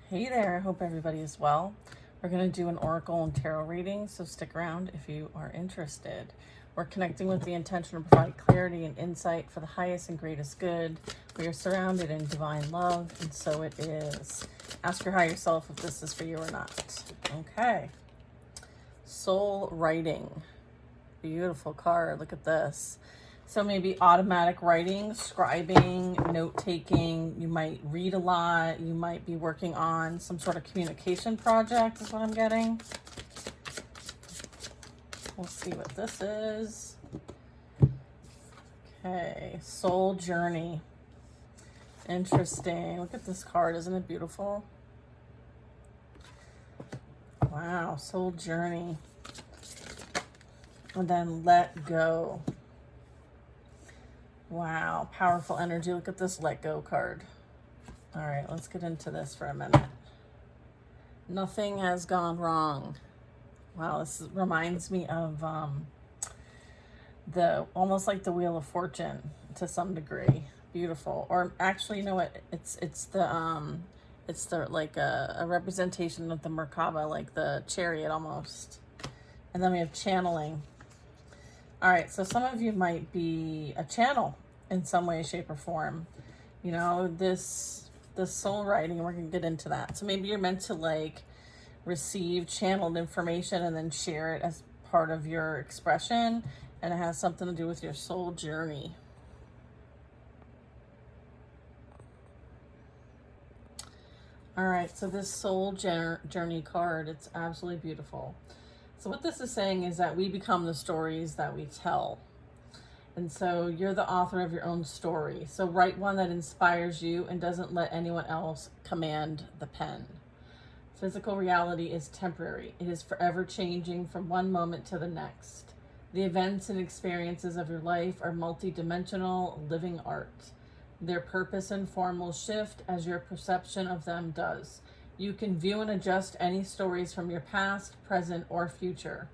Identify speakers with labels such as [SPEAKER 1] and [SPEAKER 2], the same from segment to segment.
[SPEAKER 1] Hey there, I hope everybody is well. We're going to do an oracle and tarot reading, so stick around if you are interested. We're connecting with the intention to provide clarity and insight for the highest and greatest good. We are surrounded in divine love, and so it is. Ask your higher self if this is for you or not. Okay. Soul writing. Beautiful card. Look at this. So maybe automatic writing, scribing, note-taking. You might read a lot. You might be working on some sort of communication project is what I'm getting. We'll see what this is. Okay, soul journey. Interesting. Look at this card. Isn't it beautiful? Wow, soul journey. And then let go. Wow, powerful energy. Look at this let go card. All right, let's get into this for a minute. Nothing has gone wrong. Wow, this reminds me of the almost like the Wheel of Fortune to some degree. Beautiful. Or actually, you know what? It's the like a representation of the Merkaba, like the chariot almost. And then we have channeling. All right, so some of you might be a channel in some way, shape, or form. You know, this soul writing, we're going to get into that. So maybe you're meant to like receive channeled information and then share it as part of your expression, and it has something to do with your soul journey. All right, so this soul journey card, it's absolutely beautiful. So what this is saying is that we become the stories that we tell. And so you're the author of your own story. So write one that inspires you and doesn't let anyone else command the pen. Physical reality is temporary. It is forever changing from one moment to the next. The events and experiences of your life are multidimensional living art. Their purpose and form will shift as your perception of them does. You can view and adjust any stories from your past, present, or future.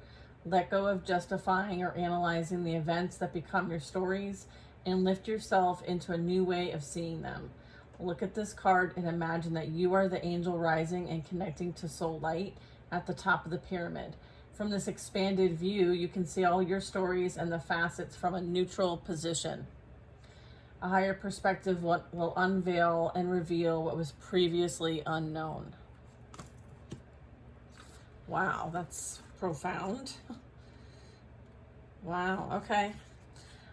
[SPEAKER 1] Let go of justifying or analyzing the events that become your stories and lift yourself into a new way of seeing them. Look at this card and imagine that you are the angel rising and connecting to soul light at the top of the pyramid. From this expanded view, you can see all your stories and the facets from a neutral position. A higher perspective will unveil and reveal what was previously unknown. Wow, that's profound. Wow, okay.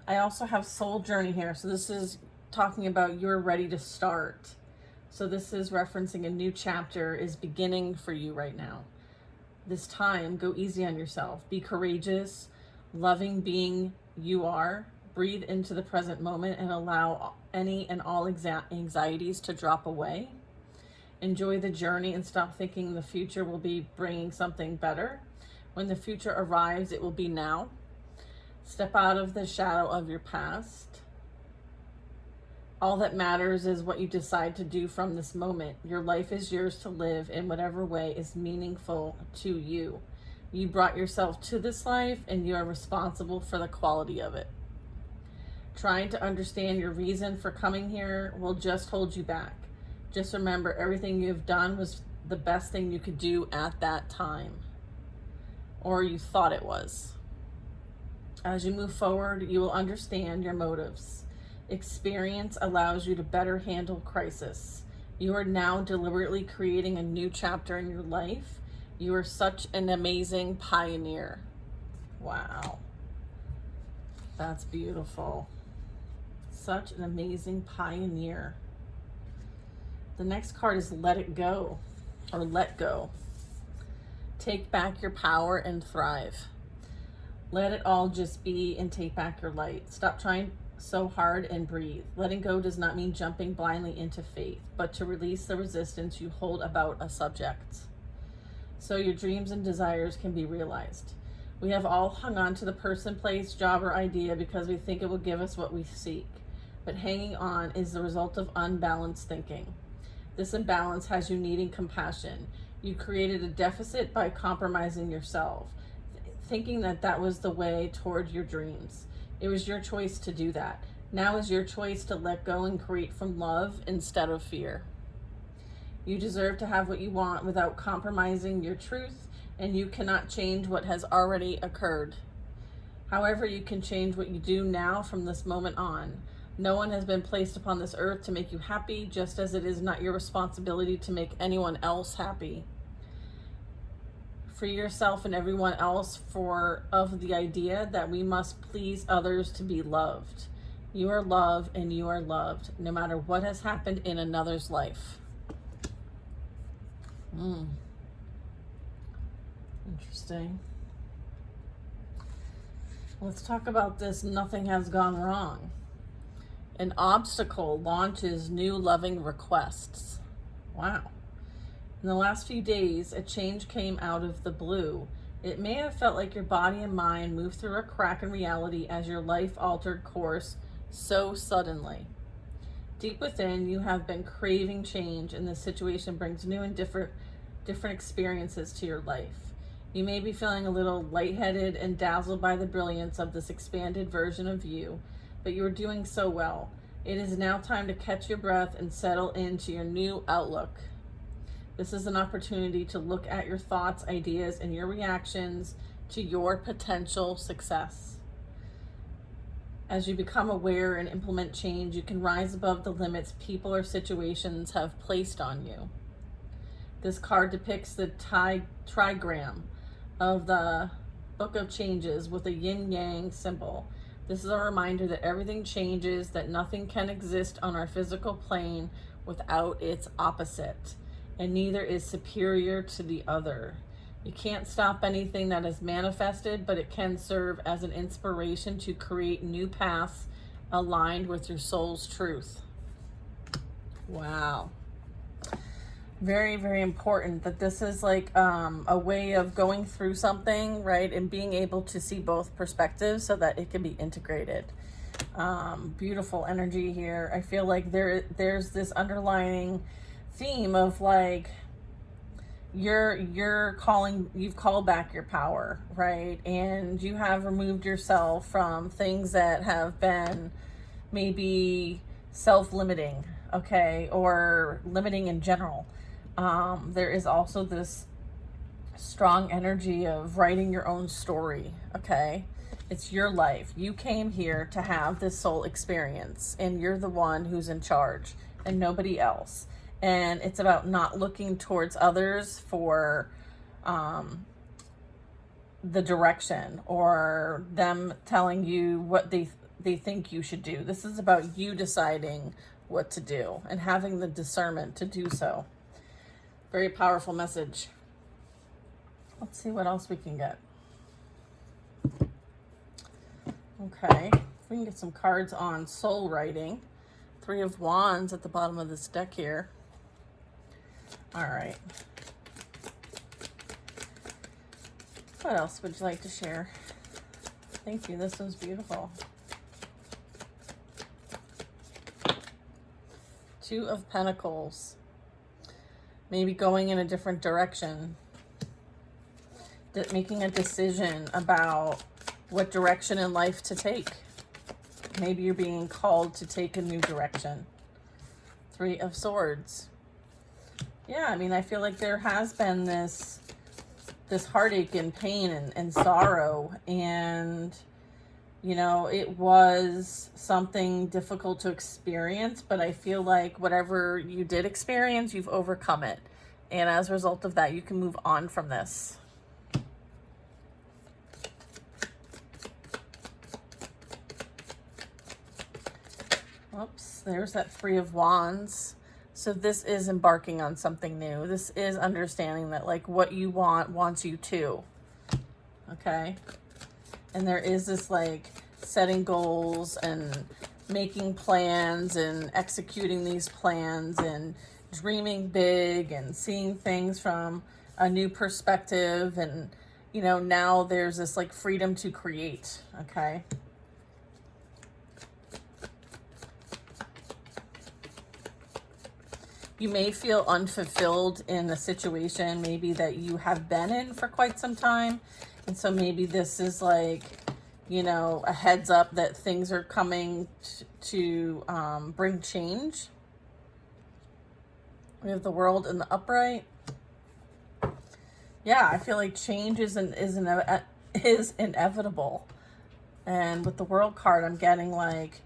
[SPEAKER 1] I also have soul journey here. So this is talking about you're ready to start. So this is referencing a new chapter is beginning for you right now. This time, go easy on yourself. Be courageous, loving being you are. Breathe into the present moment and allow any and all anxieties to drop away. Enjoy the journey and stop thinking the future will be bringing something better. When the future arrives, it will be now. Step out of the shadow of your past. All that matters is what you decide to do from this moment. Your life is yours to live in whatever way is meaningful to you. You brought yourself to this life and you are responsible for the quality of it. Trying to understand your reason for coming here will just hold you back. Just remember, everything you've done was the best thing you could do at that time. Or you thought it was. As you move forward, you will understand your motives. Experience allows you to better handle crisis. You are now deliberately creating a new chapter in your life. You are such an amazing pioneer. Wow. That's beautiful. Such an amazing pioneer. The next card is let it go, or let go. Take back your power and thrive. Let it all just be and take back your light. Stop trying so hard and breathe. Letting go does not mean jumping blindly into faith, but to release the resistance you hold about a subject, so your dreams and desires can be realized. We have all hung on to the person, place, job, or idea because we think it will give us what we seek. But hanging on is the result of unbalanced thinking. This imbalance has you needing compassion. You created a deficit by compromising yourself, thinking that was the way toward your dreams. It was your choice to do that. Now is your choice to let go and create from love instead of fear. You deserve to have what you want without compromising your truth, and you cannot change what has already occurred. However, you can change what you do now from this moment on. No one has been placed upon this earth to make you happy, just as it is not your responsibility to make anyone else happy. Free yourself and everyone else of the idea that we must please others to be loved. You are love and you are loved, no matter what has happened in another's life. Interesting. Let's talk about this. Nothing has gone wrong. An obstacle launches new loving requests. Wow. In the last few days, a change came out of the blue. It may have felt like your body and mind moved through a crack in reality as your life altered course so suddenly. Deep within, you have been craving change, and this situation brings new and different experiences to your life. You may be feeling a little lightheaded and dazzled by the brilliance of this expanded version of you, but you are doing so well. It is now time to catch your breath and settle into your new outlook. This is an opportunity to look at your thoughts, ideas, and your reactions to your potential success. As you become aware and implement change, you can rise above the limits people or situations have placed on you. This card depicts the trigram of the Book of Changes with a yin-yang symbol. This is a reminder that everything changes, that nothing can exist on our physical plane without its opposite, and neither is superior to the other. You can't stop anything that is manifested, but it can serve as an inspiration to create new paths aligned with your soul's truth. Wow. Very, very important that this is like a way of going through something, right? And being able to see both perspectives so that it can be integrated. Beautiful energy here. I feel like there's this underlying theme of like, you've called back your power, right? And you have removed yourself from things that have been maybe self-limiting, okay, or limiting in general. There is also this strong energy of writing your own story, okay? It's your life. You came here to have this soul experience, and you're the one who's in charge and nobody else. And it's about not looking towards others for the direction or them telling you what they think you should do. This is about you deciding what to do and having the discernment to do so. Very powerful message. Let's see what else we can get. Okay, we can get some cards on soul writing. 3 of Wands at the bottom of this deck here. All right. What else would you like to share? Thank you. This was beautiful. 2 of Pentacles. Maybe going in a different direction. Making a decision about what direction in life to take. Maybe you're being called to take a new direction. 3 of Swords. Yeah, I mean, I feel like there has been this heartache and pain and sorrow, and you know, it was something difficult to experience, but I feel like whatever you did experience, you've overcome it, and as a result of that, you can move on from this. Oops, there's that 3 of Wands. So this is embarking on something new. This is understanding that like what you want wants you too. Okay? And there is this like setting goals and making plans and executing these plans and dreaming big and seeing things from a new perspective. And, you know, now there's this like freedom to create. Okay? You may feel unfulfilled in a situation maybe that you have been in for quite some time. And so maybe this is like, you know, a heads up that things are coming to bring change. We have the World in the upright. Yeah, I feel like change is inevitable. And with the World card, I'm getting like,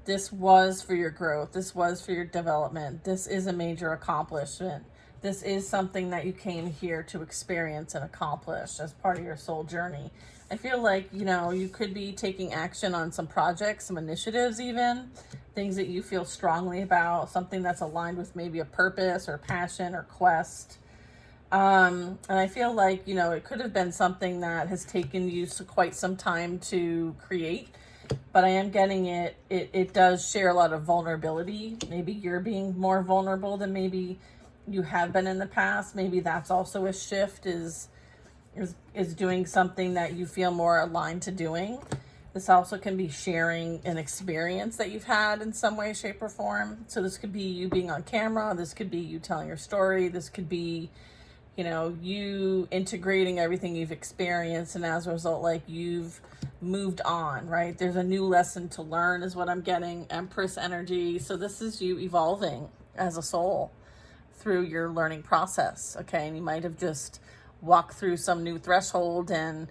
[SPEAKER 1] this was for your growth. This was for your development. This is a major accomplishment. This is something that you came here to experience and accomplish as part of your soul journey. I feel like, you know, you could be taking action on some projects, some initiatives even, things that you feel strongly about, something that's aligned with maybe a purpose or passion or quest. And I feel like, you know, it could have been something that has taken you quite some time to create, but I am getting it does share a lot of vulnerability. Maybe you're being more vulnerable than maybe you have been in the past. Maybe that's also a shift, is doing something that you feel more aligned to doing. This also can be sharing an experience that you've had in some way, shape, or form. So this could be you being on camera. This could be you telling your story. This could be, you know, you integrating everything you've experienced, and as a result, like, you've moved on, right? There's a new lesson to learn is what I'm getting. Empress energy. So this is you evolving as a soul through your learning process, okay? And you might have just walked through some new threshold and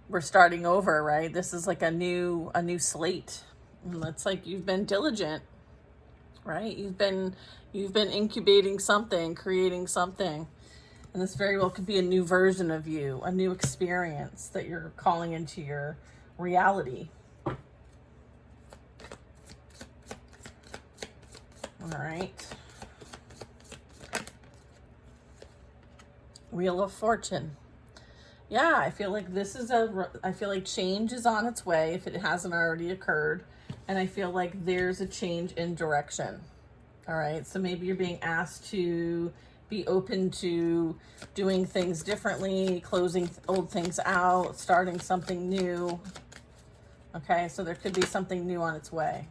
[SPEAKER 1] we're starting over, right? This is like a new slate. And it's like you've been diligent, right? You've been incubating something, creating something. And this very well could be a new version of you, a new experience that you're calling into your reality. All right. Wheel of Fortune. Yeah, I feel like I feel like change is on its way if it hasn't already occurred. And I feel like there's a change in direction. All right. So maybe you're being asked to be open to doing things differently, closing old things out, starting something new. Okay. So there could be something new on its way.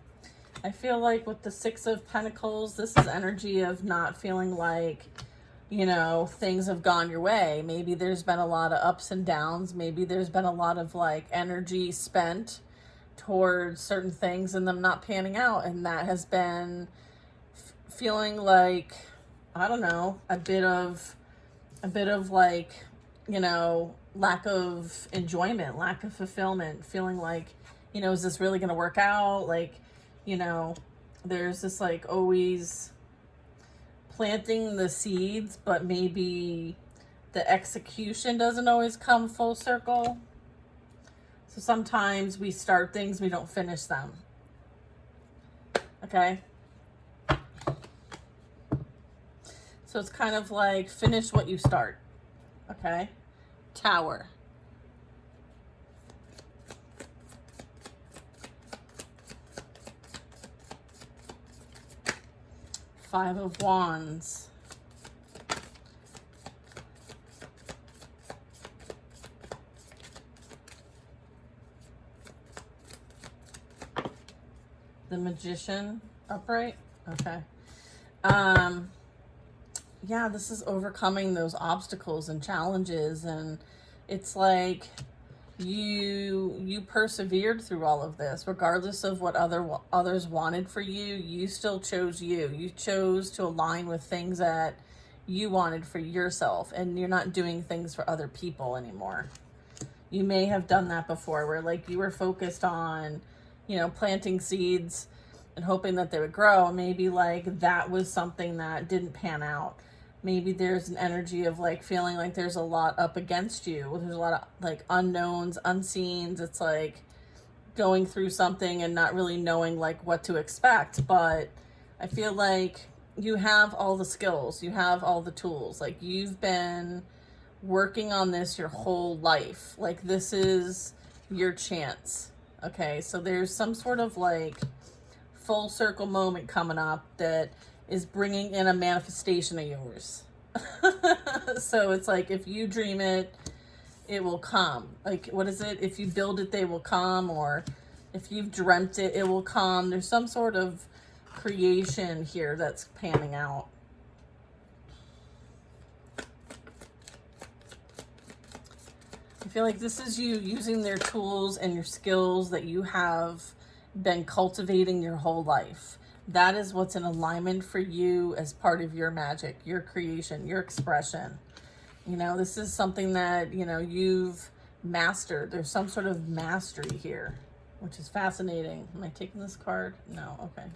[SPEAKER 1] I feel like with the Six of Pentacles, this is energy of not feeling like, you know, things have gone your way. Maybe there's been a lot of ups and downs. Maybe there's been a lot of like energy spent towards certain things and them not panning out. And that has been feeling like, I don't know, a bit of like, you know, lack of enjoyment, lack of fulfillment, feeling like, you know, is this really going to work out? Like, you know, there's this like always planting the seeds, but maybe the execution doesn't always come full circle. So sometimes we start things, we don't finish them. Okay. So it's kind of like finish what you start. Okay. Tower. Five of Wands. The Magician upright. Okay. Yeah, this is overcoming those obstacles and challenges, and it's like you persevered through all of this regardless of what others wanted for you. You still chose you chose to align with things that you wanted for yourself, and you're not doing things for other people anymore. You may have done that before, where like you were focused on, you know, planting seeds and hoping that they would grow. Maybe like that was something that didn't pan out. Maybe there's an energy of like feeling like there's a lot up against you. There's a lot of like unknowns, unseens. It's like going through something and not really knowing like what to expect. But I feel like you have all the skills. You have all the tools. Like you've been working on this your whole life. Like this is your chance. Okay. So there's some sort of like full circle moment coming up that is bringing in a manifestation of yours. So it's like, if you dream it, it will come. Like, what is it? If you build it, they will come. Or if you've dreamt it, it will come. There's some sort of creation here that's panning out. I feel like this is you using their tools and your skills that you have been cultivating your whole life. That is what's in alignment for you as part of your magic, your creation, your expression. You know, this is something that, you know, you've mastered. There's some sort of mastery here, which is fascinating. Am I taking this card? No. Okay.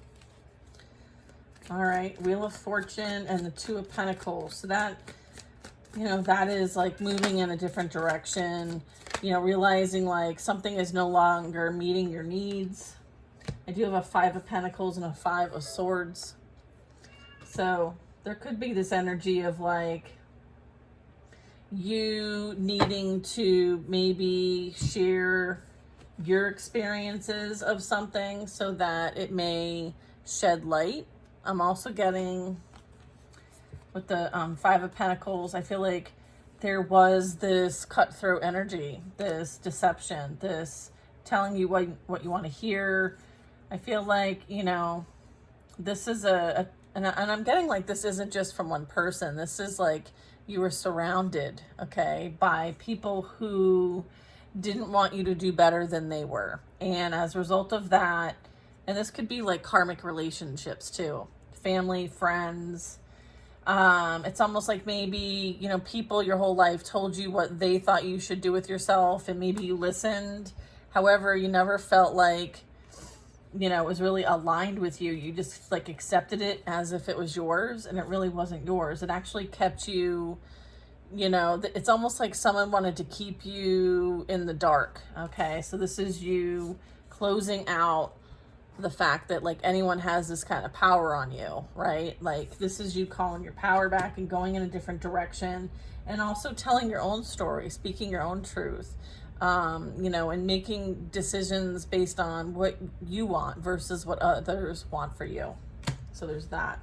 [SPEAKER 1] All right. Wheel of Fortune and the Two of Pentacles. So that, you know, that is like moving in a different direction, you know, realizing like something is no longer meeting your needs. I do have a Five of Pentacles and a Five of Swords. So there could be this energy of like you needing to maybe share your experiences of something so that it may shed light. I'm also getting with the Five of Pentacles, I feel like there was this cutthroat energy, this deception, this telling you what you want to hear. I feel like, you know, this is and I'm getting like this isn't just from one person. This is like you were surrounded, okay, by people who didn't want you to do better than they were. And as a result of that, and this could be like karmic relationships too, family, friends. It's almost like maybe, you know, people your whole life told you what they thought you should do with yourself, and maybe you listened. However, you never felt like, you know, it was really aligned with you. You just like accepted it as if it was yours, and it really wasn't yours. It actually kept you, you know, it's almost like someone wanted to keep you in the dark. Okay. So this is you closing out the fact that like anyone has this kind of power on you, right? Like this is you calling your power back and going in a different direction, and also telling your own story, speaking your own truth, you know, and making decisions based on what you want versus what others want for you. So there's that.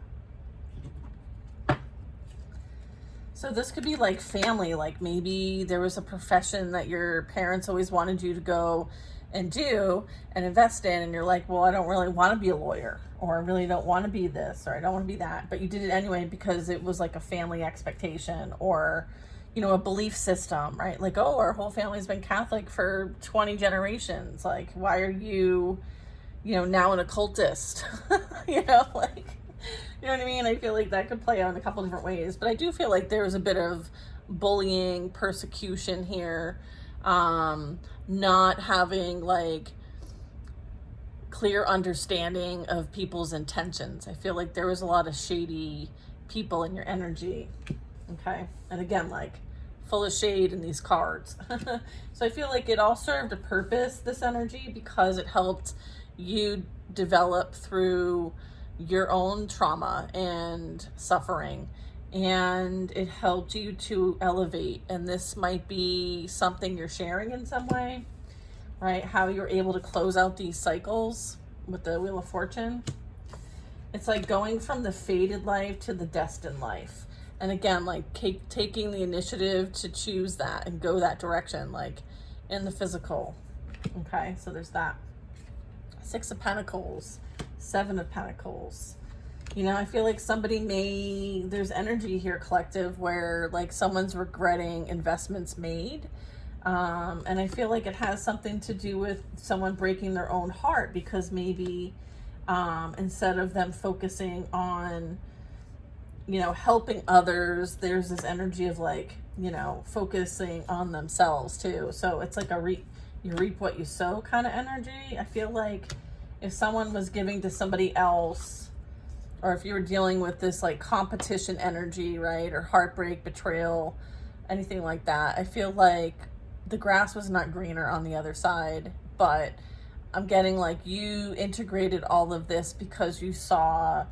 [SPEAKER 1] So this could be like family, like maybe there was a profession that your parents always wanted you to go and do and invest in, and you're like, well, I don't really want to be a lawyer, or I really don't want to be this, or I don't want to be that, but you did it anyway because it was like a family expectation, or, you know, a belief system, right? Like, oh, our whole family's been Catholic for 20 generations. Like, why are you, you know, now an occultist? You know, like, you know what I mean? I feel like that could play out in a couple different ways, but I do feel like there's a bit of bullying, persecution here, not having like clear understanding of people's intentions. I feel like there was a lot of shady people in your energy. Okay. And again, like full of shade in these cards. So I feel like it all served a purpose, this energy, because it helped you develop through your own trauma and suffering, and it helped you to elevate. And this might be something you're sharing in some way, right? How you're able to close out these cycles with the Wheel of Fortune. It's like going from the fated life to the destined life. And again, like taking the initiative to choose that and go that direction, like in the physical. Okay, so there's that. Six of Pentacles, Seven of Pentacles. You know, I feel like there's energy here, collective, where like someone's regretting investments made. And I feel like it has something to do with someone breaking their own heart, because maybe instead of them focusing on, you know, helping others, there's this energy of like, you know, focusing on themselves too. So it's like you reap what you sow kind of energy. I feel like if someone was giving to somebody else, or if you were dealing with this like competition energy, right, or heartbreak, betrayal, anything like that, I feel like the grass was not greener on the other side. But I'm getting like you integrated all of this because you saw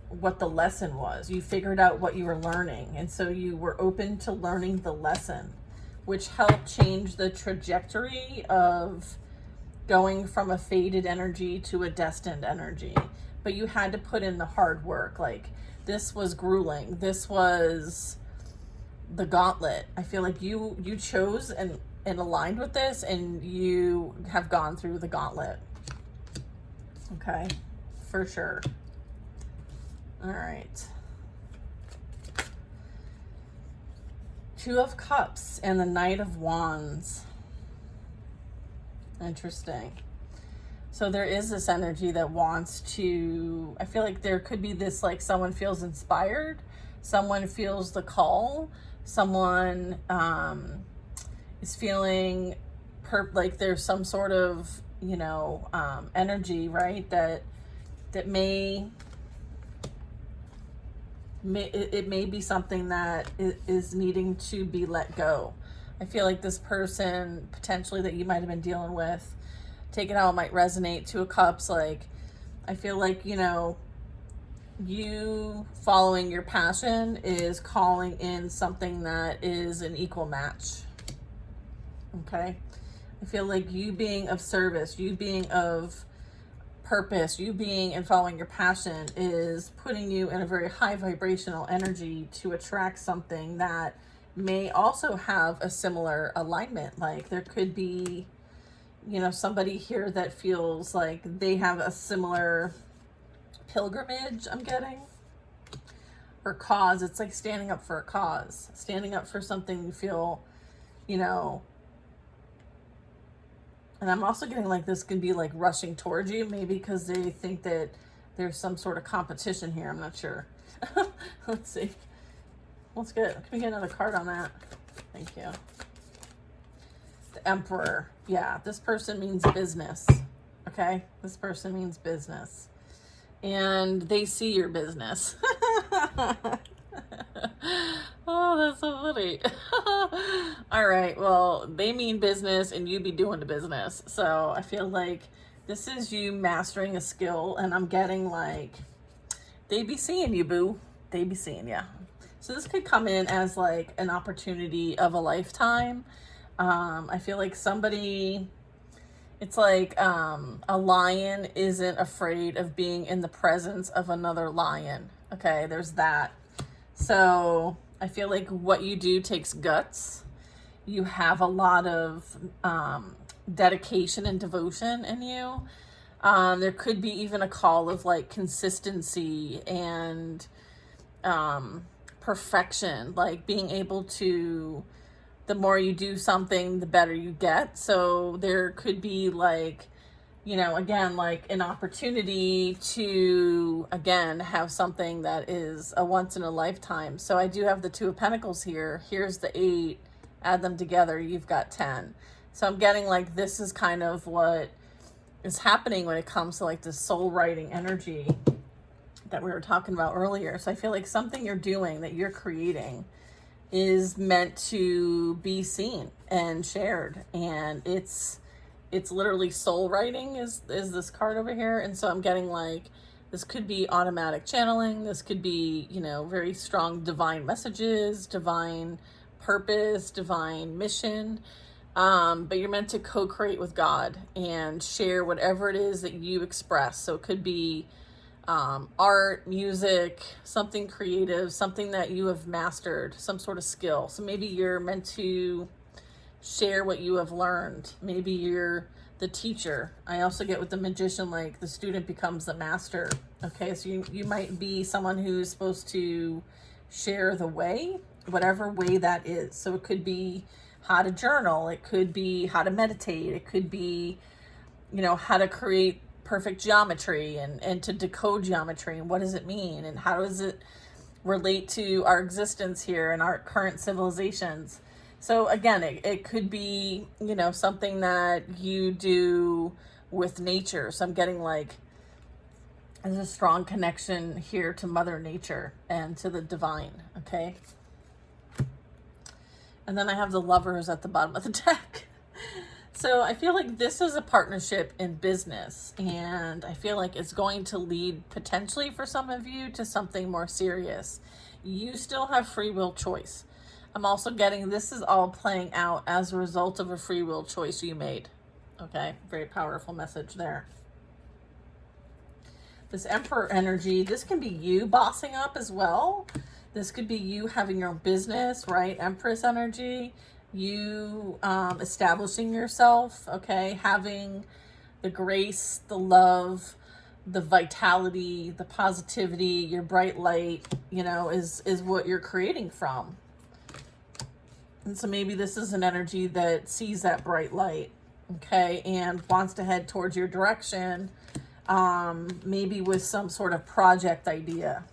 [SPEAKER 1] what the lesson was. You figured out what you were learning, and so you were open to learning the lesson, which helped change the trajectory of going from a faded energy to a destined energy. But you had to put in the hard work. Like this was grueling. This was the gauntlet. I feel like you chose and aligned with this, and you have gone through the gauntlet. Okay, for sure. All right. Two of Cups and the Knight of Wands. Interesting. So there is this energy that wants to, I feel like there could be this, like someone feels inspired, someone feels the call, someone is feeling like there's some sort of, energy, right? That may be something that is needing to be let go. I feel like this person potentially that you might have been dealing with, take it how it might resonate, Two of Cups, like I feel like, you following your passion is calling in something that is an equal match. Okay? I feel like you being of service, you being of purpose, you being and following your passion is putting you in a very high vibrational energy to attract something that may also have a similar alignment. Like there could be, somebody here that feels like they have a similar pilgrimage, I'm getting, or cause. It's like standing up for a cause, standing up for something you feel, and I'm also getting like this could be like rushing towards you, maybe because they think that there's some sort of competition here. I'm not sure. Let's see. Can we get another card on that? Thank you. The Emperor. Yeah, this person means business. Okay? This person means business. And they see your business. Oh, that's so funny. All right, well, they mean business and you be doing the business. So I feel like this is you mastering a skill, and I'm getting like, they be seeing you, boo. They be seeing you. So this could come in as like an opportunity of a lifetime. I feel like somebody, it's like a lion isn't afraid of being in the presence of another lion. Okay, there's that. So I feel like what you do takes guts. You have a lot of dedication and devotion in you. There could be even a call of like consistency and perfection, like being able to, the more you do something, the better you get. So there could be like, again, like an opportunity to, again, have something that is a once in a lifetime. So I do have the Two of Pentacles here. Here's the 8. Add them together, you've got 10. So I'm getting like this is kind of what is happening when it comes to like the soul writing energy that we were talking about earlier. So I feel like something you're doing, that you're creating, is meant to be seen and shared. And it's literally soul writing is this card over here. And so I'm getting like, this could be automatic channeling. This could be, very strong divine messages, divine purpose, divine mission. But you're meant to co-create with God and share whatever it is that you express. So it could be art, music, something creative, something that you have mastered, some sort of skill. So maybe you're meant to share what you have learned. Maybe you're the teacher. I also get with the Magician, like the student becomes the master. Okay, so you might be someone who's supposed to share the way, whatever way that is. So it could be how to journal, it could be how to meditate, it could be, how to create perfect geometry and to decode geometry, and what does it mean, and how does it relate to our existence here and our current civilizations. So again, it could be, something that you do with nature. So I'm getting like, there's a strong connection here to Mother Nature and to the divine, okay? And then I have the Lovers at the bottom of the deck. So I feel like this is a partnership in business, and I feel like it's going to lead potentially for some of you to something more serious. You still have free will choice. I'm also getting this is all playing out as a result of a free will choice you made. Okay, very powerful message there. This Emperor energy, this can be you bossing up as well. This could be you having your own business, right? Empress energy, you establishing yourself, okay? Having the grace, the love, the vitality, the positivity, your bright light, is what you're creating from. And so maybe this is an energy that sees that bright light. okay, and wants to head towards your direction, maybe with some sort of project idea.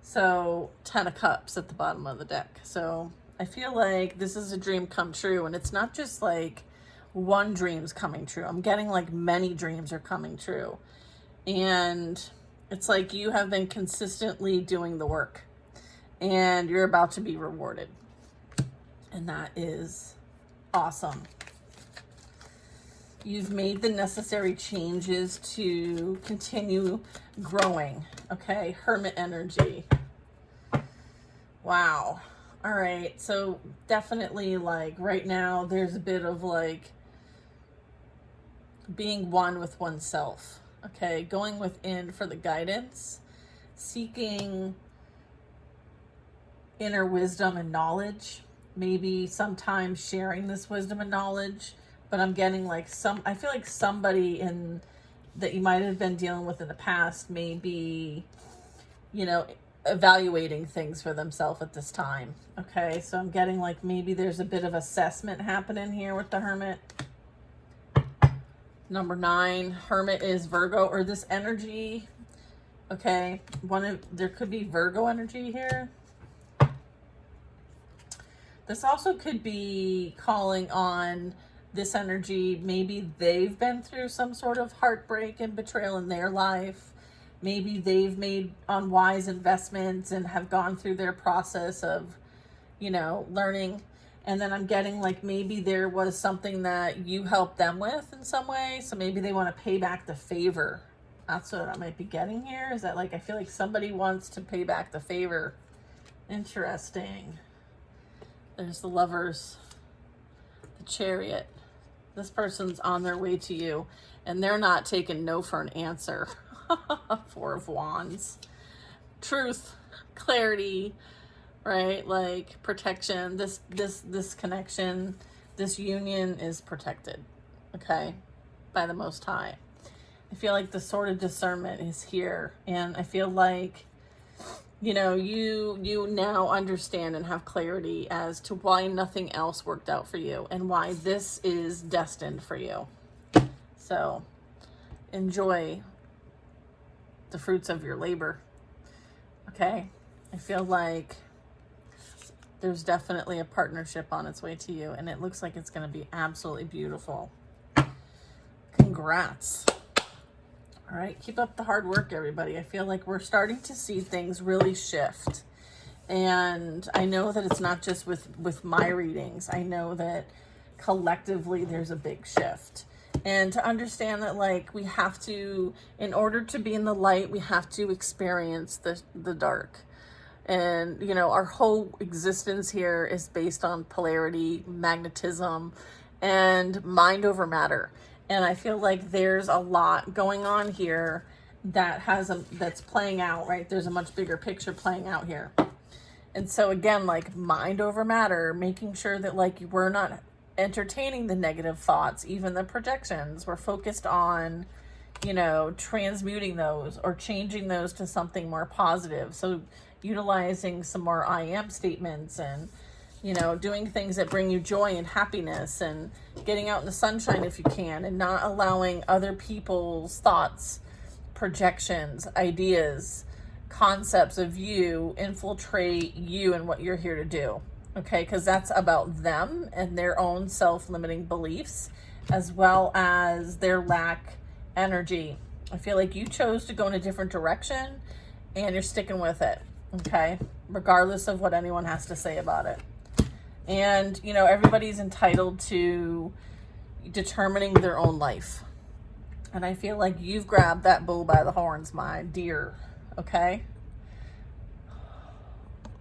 [SPEAKER 1] So 10 of Cups at the bottom of the deck. So I feel like this is a dream come true, and it's not just like one dream's coming true. I'm getting like many dreams are coming true. And it's like you have been consistently doing the work and you're about to be rewarded. And that is awesome. You've made the necessary changes to continue growing. Okay, Hermit energy. Wow. All right, so definitely like right now there's a bit of like being one with oneself. Okay, going within for the guidance, seeking inner wisdom and knowledge, maybe sometimes sharing this wisdom and knowledge, but I'm getting like I feel like somebody that you might have been dealing with in the past may be, evaluating things for themselves at this time. Okay, so I'm getting like maybe there's a bit of assessment happening here with the Hermit. Number 9, Hermit is Virgo, or this energy. Okay, there could be Virgo energy here. This also could be calling on this energy. Maybe they've been through some sort of heartbreak and betrayal in their life. Maybe they've made unwise investments and have gone through their process of, learning. And then I'm getting like maybe there was something that you helped them with in some way. So maybe they want to pay back the favor. That's what I might be getting here. Is that like, I feel like somebody wants to pay back the favor. Interesting. There's the Lovers, the Chariot. This person's on their way to you and they're not taking no for an answer. 4 of Wands. Truth, clarity, right? Like protection. This connection, this union is protected, okay, by the Most High. I feel like the sword of discernment is here, and I feel like you now understand and have clarity as to why nothing else worked out for you and why this is destined for you. So enjoy the fruits of your labor. Okay, I feel like there's definitely a partnership on its way to you, and it looks like it's going to be absolutely beautiful. Congrats. All right, keep up the hard work, everybody. I feel like we're starting to see things really shift. And I know that it's not just with my readings. I know that collectively there's a big shift. And to understand that, like, we have to, in order to be in the light, we have to experience the dark. And, our whole existence here is based on polarity, magnetism, and mind over matter. And I feel like there's a lot going on here that's playing out, right? There's a much bigger picture playing out here. And so again, like mind over matter, making sure that like we're not entertaining the negative thoughts, even the projections. We're focused on, transmuting those or changing those to something more positive. So utilizing some more I am statements and, doing things that bring you joy and happiness and getting out in the sunshine if you can, and not allowing other people's thoughts, projections, ideas, concepts of you infiltrate you and what you're here to do. Okay, because that's about them and their own self-limiting beliefs, as well as their lack energy. I feel like you chose to go in a different direction and you're sticking with it, okay? Regardless of what anyone has to say about it. And, everybody's entitled to determining their own life. And I feel like you've grabbed that bull by the horns, my dear, okay?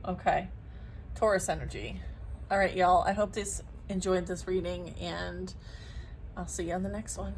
[SPEAKER 1] Okay. Taurus energy. All right, y'all. I hope enjoyed this reading, and I'll see you on the next one.